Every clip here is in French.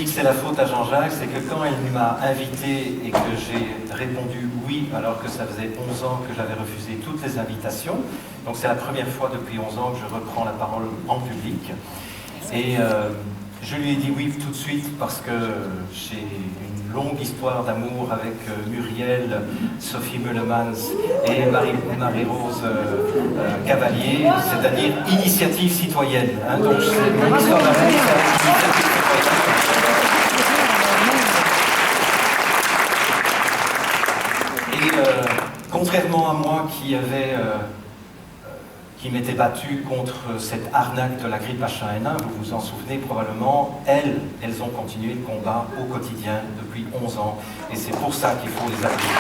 que c'est la faute à Jean-Jacques, c'est que quand il m'a invité et que j'ai répondu oui, alors que ça faisait 11 ans que j'avais refusé toutes les invitations, donc c'est la première fois depuis 11 ans que je reprends la parole en public, et je lui ai dit oui tout de suite parce que j'ai une longue histoire d'amour avec Muriel, Sophie Meulemans et Marie-Rose Cavalier, c'est-à-dire initiative citoyenne. Hein, donc c'est mon histoire d'amour, c'est initiative citoyenne. Et contrairement à moi qui m'était battu contre cette arnaque de la grippe H1N1, vous vous en souvenez probablement, elles ont continué le combat au quotidien depuis 11 ans. Et c'est pour ça qu'il faut les appuyer.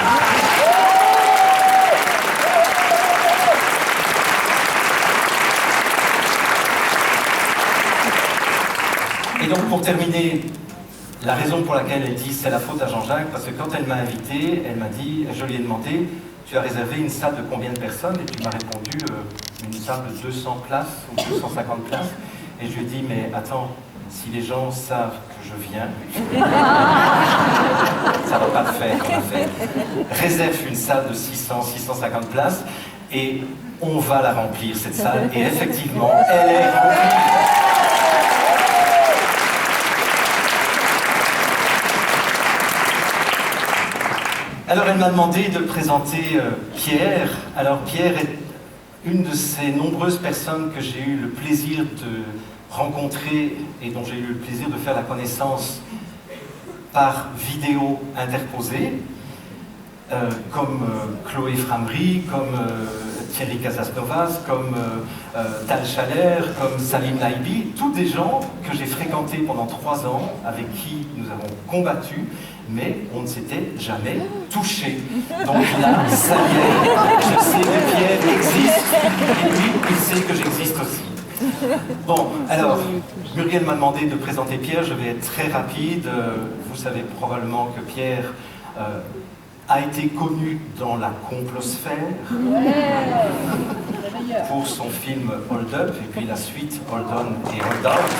Et donc pour terminer, la raison pour laquelle elle dit c'est la faute à Jean-Jacques, parce que quand elle m'a invité, elle m'a dit, je lui ai demandé, tu as réservé une salle de combien de personnes? Et tu m'as répondu, une salle de 200 places ou 250 places. Et je lui ai dit, mais attends, si les gens savent que je viens, ça va pas le faire, on a fait. Réserve une salle de 600, 650 places et on va la remplir, cette salle. Et effectivement, elle est remplie. Alors elle m'a demandé de présenter Pierre. Alors Pierre est une de ces nombreuses personnes que j'ai eu le plaisir de rencontrer et dont j'ai eu le plaisir de faire la connaissance par vidéo interposée, comme Chloé Framery, comme Thierry Casasnovas, comme Tal Chaler, comme Salim Naibi, tous des gens que j'ai fréquentés pendant 3 ans, avec qui nous avons combattu, mais on ne s'était jamais touché. Donc là, ça y est, je sais que Pierre existe, et lui, il sait que j'existe aussi. Bon, alors, Muriel m'a demandé de présenter Pierre, je vais être très rapide. Vous savez probablement que Pierre a été connu dans la complosphère pour son film Hold Up, et puis la suite Hold On et Hold Out.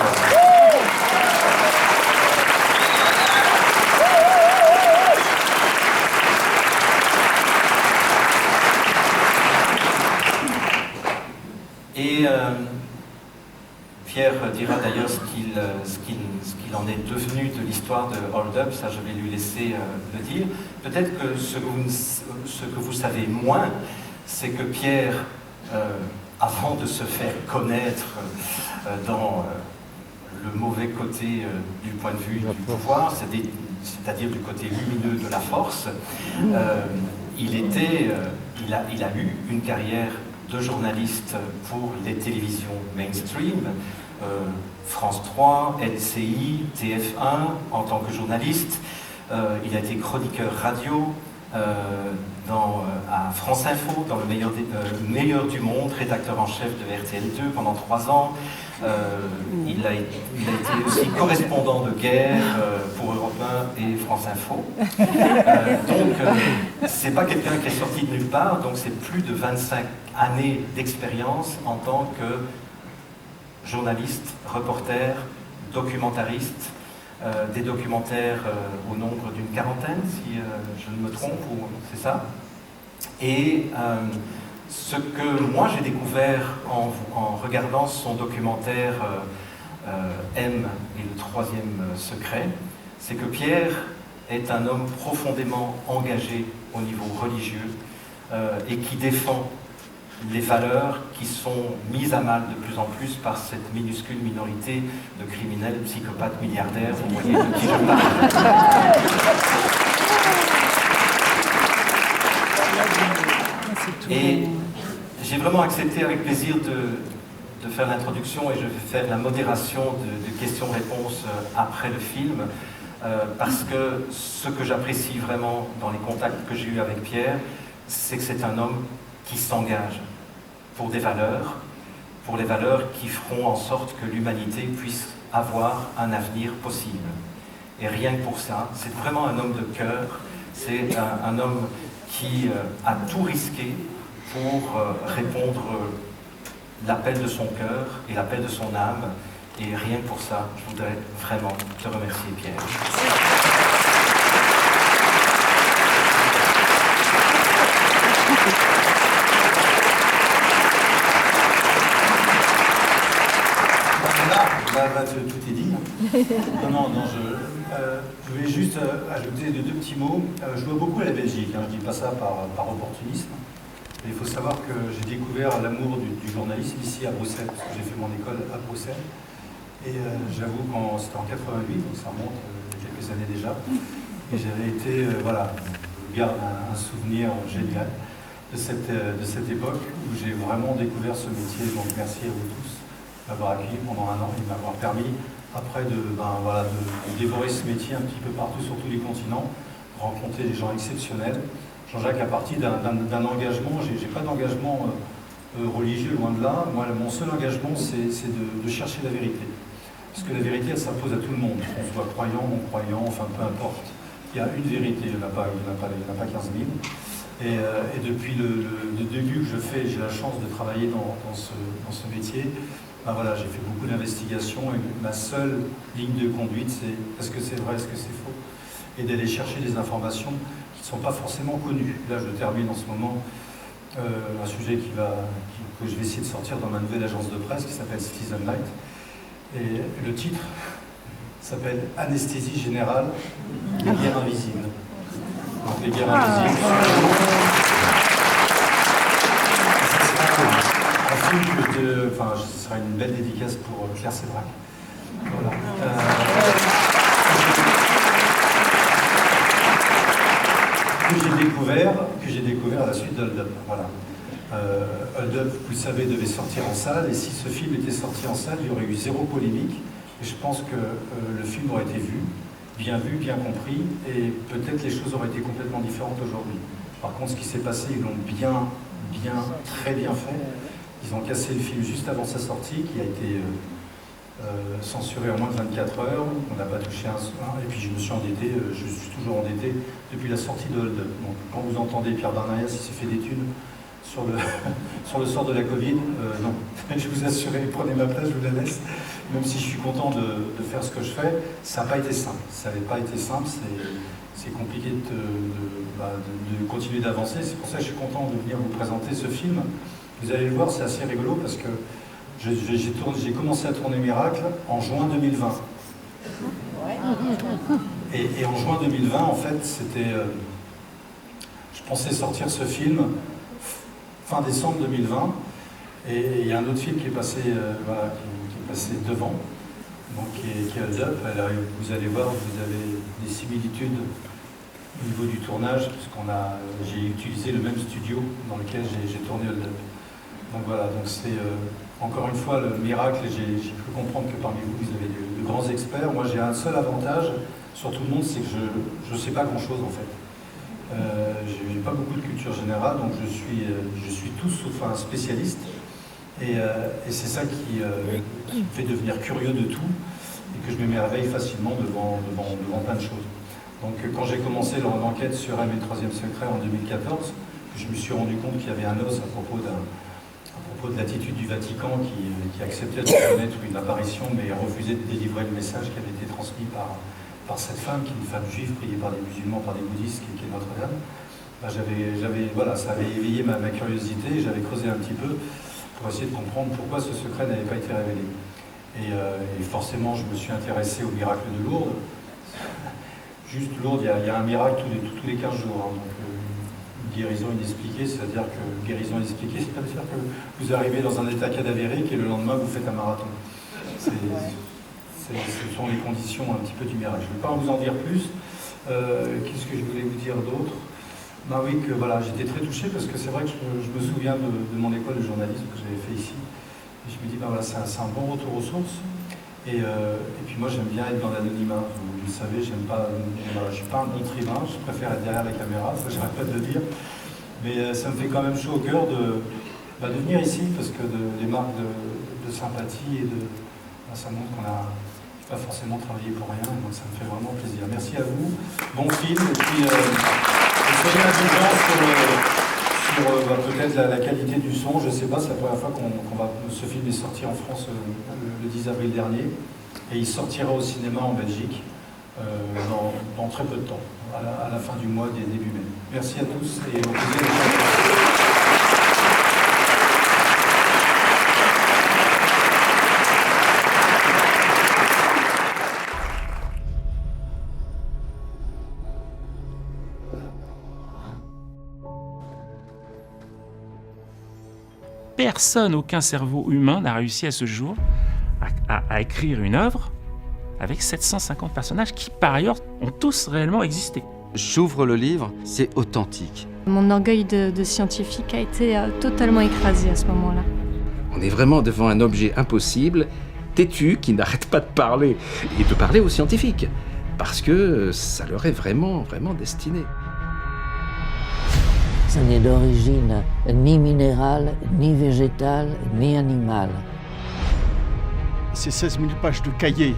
Et Pierre dira d'ailleurs ce qu'il en est devenu de l'histoire de Hold Up, ça je vais lui laisser le dire. Peut-être que ce que vous savez moins, c'est que Pierre, avant de se faire connaître dans le mauvais côté du point de vue du pouvoir, c'est-à-dire du côté lumineux de la force, il a eu une carrière de journaliste pour les télévisions mainstream, France 3, LCI, TF1 en tant que journaliste. Il a été chroniqueur radio à France Info, dans le meilleur du monde, rédacteur en chef de RTL2 pendant 3 ans. Il a été aussi correspondant de guerre pour Europe 1 et France Info. Donc, c'est pas quelqu'un qui est sorti de nulle part, donc c'est plus de 25 années d'expérience en tant que journaliste, reporter, documentariste, des documentaires au nombre d'une quarantaine, si je ne me trompe, ou c'est ça. Et ce que moi j'ai découvert en regardant son documentaire M et le 3e secret, c'est que Pierre est un homme profondément engagé au niveau religieux et qui défend les valeurs qui sont mises à mal de plus en plus par cette minuscule minorité de criminels, psychopathes, milliardaires, vous voyez de qui je parle. Et j'ai vraiment accepté avec plaisir de faire l'introduction et je vais faire la modération de questions-réponses après le film, parce que ce que j'apprécie vraiment dans les contacts que j'ai eus avec Pierre, c'est que c'est un homme qui s'engage pour des valeurs, pour les valeurs qui feront en sorte que l'humanité puisse avoir un avenir possible. Et rien que pour ça, c'est vraiment un homme de cœur, c'est un homme qui a tout risqué pour répondre l'appel de son cœur et l'appel de son âme, Et rien que pour ça, je voudrais vraiment te remercier, Pierre. Là, tout est dit. Non, je voulais juste ajouter deux petits mots. Je dois beaucoup à la Belgique, je ne dis pas ça par opportunisme. Mais il faut savoir que j'ai découvert l'amour du journalisme ici à Bruxelles, parce que j'ai fait mon école à Bruxelles. Et j'avoue, quand c'était en 88, donc ça remonte il y a quelques années déjà, et j'avais été, voilà, je garde un souvenir génial de cette époque où j'ai vraiment découvert ce métier. Donc merci à vous tous de m'avoir accueilli pendant un an et de m'avoir permis après de dévorer ce métier un petit peu partout sur tous les continents, de rencontrer des gens exceptionnels. Jean-Jacques a parti d'un engagement, j'ai pas d'engagement religieux, loin de là. Moi, mon seul engagement, c'est de chercher la vérité. Parce que la vérité, elle s'impose à tout le monde, qu'on soit croyant, non-croyant, enfin peu importe. Il y a une vérité, il n'y en a pas 15 000. Et depuis le début que je fais, j'ai la chance de travailler dans ce métier. Ben voilà, j'ai fait beaucoup d'investigations et ma seule ligne de conduite, c'est est-ce que c'est vrai, est-ce que c'est faux, et d'aller chercher des informations qui ne sont pas forcément connues. Là, je termine en ce moment un sujet que je vais essayer de sortir dans ma nouvelle agence de presse qui s'appelle Citizen Light. Et le titre s'appelle Anesthésie générale, les guerres invisibles. Donc les guerres invisibles. Un film ce sera une belle dédicace pour Claire Sévrac. Voilà. Que j'ai découvert à la suite d'Hold Up. Voilà. Hold Up, vous le savez, devait sortir en salle, et si ce film était sorti en salle, il y aurait eu zéro polémique, et je pense que le film aurait été vu, bien compris, et peut-être les choses auraient été complètement différentes aujourd'hui. Par contre, ce qui s'est passé, ils l'ont très bien fait. Ils ont cassé le film juste avant sa sortie, qui a été censuré en moins de 24 heures. On n'a pas touché un, et puis je me suis endetté, je suis toujours endetté depuis la sortie de Hold Up. Donc quand vous entendez Pierre Barnarias, il s'est fait des thunes sur le sort de la Covid, non, je vous assure, prenez ma place, je vous la laisse. Même si je suis content de faire ce que je fais, ça n'a pas été simple. Ça n'avait pas été simple, c'est compliqué de continuer d'avancer. C'est pour ça que je suis content de venir vous présenter ce film. Vous allez le voir, c'est assez rigolo parce que j'ai commencé à tourner Miracle en juin 2020. Et en juin 2020, en fait, je pensais sortir ce film fin décembre 2020. Et il y a un autre film qui est passé, qui est passé devant, donc qui est Hold Up. Alors, vous allez voir, vous avez des similitudes au niveau du tournage, puisqu'on j'ai utilisé le même studio dans lequel j'ai tourné Hold Up. Donc voilà, donc c'est encore une fois le miracle. J'ai pu comprendre que parmi vous, vous avez de grands experts. Moi, j'ai un seul avantage sur tout le monde, c'est que je ne sais pas grand-chose en fait. Je n'ai pas beaucoup de culture générale, donc je suis tout sauf un spécialiste. Et c'est ça qui me fait devenir curieux de tout et que je m'émerveille facilement devant plein de choses. Donc quand j'ai commencé l'enquête sur M et le troisième secret en 2014, je me suis rendu compte qu'il y avait un os à propos de l'attitude du Vatican qui acceptait de reconnaître une apparition mais refusait de délivrer le message qui avait été transmis par cette femme, qui est une femme juive priée par des musulmans, par des bouddhistes, qui est Notre-Dame. Voilà, ça avait éveillé ma curiosité, j'avais creusé un petit peu pour essayer de comprendre pourquoi ce secret n'avait pas été révélé. Et forcément, je me suis intéressé au miracle de Lourdes. Juste Lourdes, il y a un miracle tous les 15 jours. Donc, une guérison inexpliquée, c'est-à-dire que guérison inexpliquée, c'est-à-dire que vous arrivez dans un état cadavérique et le lendemain, vous faites un marathon. Ce sont les conditions un petit peu du miracle. Je ne vais pas vous en dire plus. Qu'est-ce que je voulais vous dire d'autre ? Ben oui, que voilà, j'étais très touché parce que c'est vrai que je me souviens de mon école de journalisme que j'avais fait ici. Et je me dis, ben voilà, c'est un bon retour aux sources. Et puis moi, j'aime bien être dans l'anonymat. Vous le savez, je ne suis pas un bon tribun, je préfère être derrière la caméra, ça j'arrête pas de le dire. Mais ça me fait quand même chaud au cœur de venir ici parce que les marques de sympathie et ça montre qu'on n'a pas forcément travaillé pour rien. Donc ça me fait vraiment plaisir. Merci à vous. Bon film. Et puis, soyez indulgents sur peut-être la qualité du son. Je ne sais pas, c'est la première fois ce film est sorti en France le 10 avril dernier. Et il sortira au cinéma en Belgique dans très peu de temps, à la fin du mois, début mai. Merci à tous et au plaisir. Personne, aucun cerveau humain n'a réussi à ce jour à écrire une œuvre avec 750 personnages qui, par ailleurs, ont tous réellement existé. J'ouvre le livre, c'est authentique. Mon orgueil de scientifique a été totalement écrasé à ce moment-là. On est vraiment devant un objet impossible, têtu, qui n'arrête pas de parler, et de parler aux scientifiques, parce que ça leur est vraiment, vraiment destiné. Ça n'est d'origine ni minérale, ni végétale, ni animale. C'est 16 000 pages de cahiers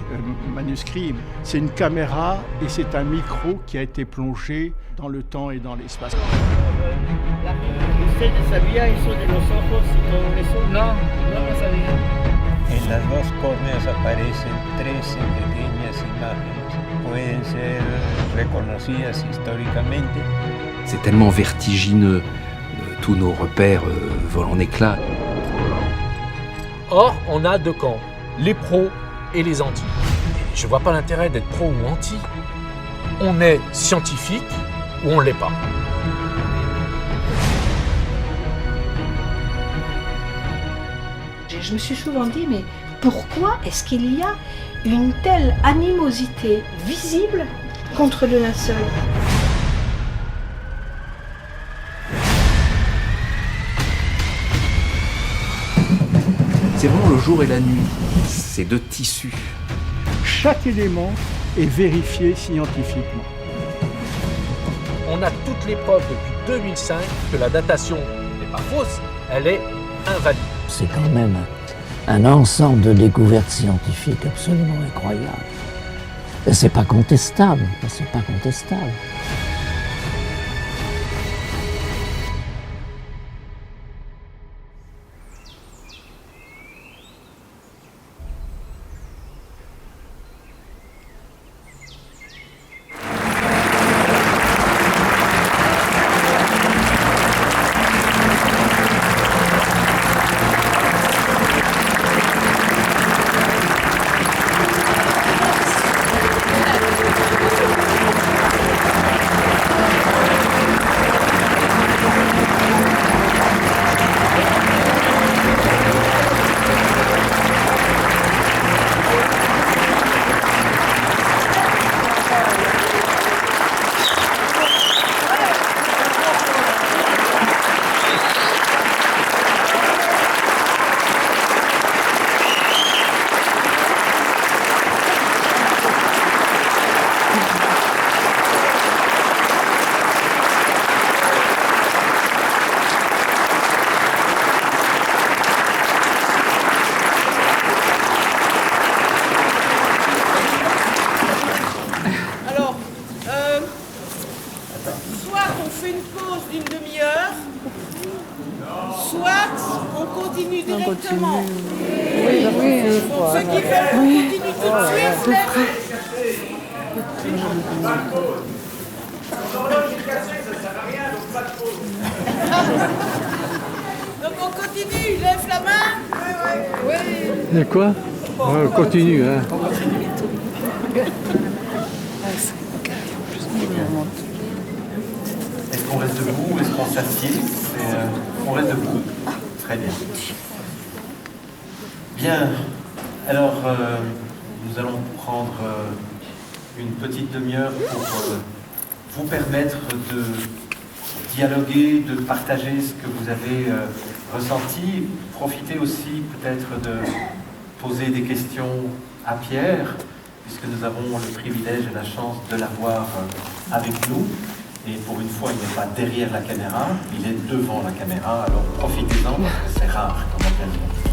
manuscrits. C'est une caméra et c'est un micro qui a été plongé dans le temps et dans l'espace. ¿Ustedes sabían eso de los ojos y todo eso? No, no lo sabía. En las dos córneas aparecen 13 pequeñas imágenes. Pueden ser reconocidas históricamente. C'est tellement vertigineux, tous nos repères volent en éclats. Or, on a deux camps, les pros et les anti. Et je vois pas l'intérêt d'être pro ou anti. On est scientifique ou on l'est pas. Je me suis souvent dit, mais pourquoi est-ce qu'il y a une telle animosité visible contre le linceul ? C'est vraiment le jour et la nuit, c'est deux tissus. Chaque élément est vérifié scientifiquement. On a toutes les preuves depuis 2005 que la datation n'est pas fausse, elle est invalide. C'est quand même un ensemble de découvertes scientifiques absolument incroyables. Et c'est pas contestable, c'est pas contestable. Directement. Oui, ceux qui veulent continuer tout de suite, donc on continue, lève la main. Oui. Et quoi? On continue, hein. Est-ce qu'on reste debout? Est-ce qu'on s'assied? On reste debout. Très bien. Bien, alors nous allons prendre une petite demi-heure pour vous permettre de dialoguer, de partager ce que vous avez ressenti. Profitez aussi peut-être de poser des questions à Pierre, puisque nous avons le privilège et la chance de l'avoir avec nous. Et pour une fois, il n'est pas derrière la caméra, il est devant la caméra, alors profitez-en parce que c'est rare comme occasion.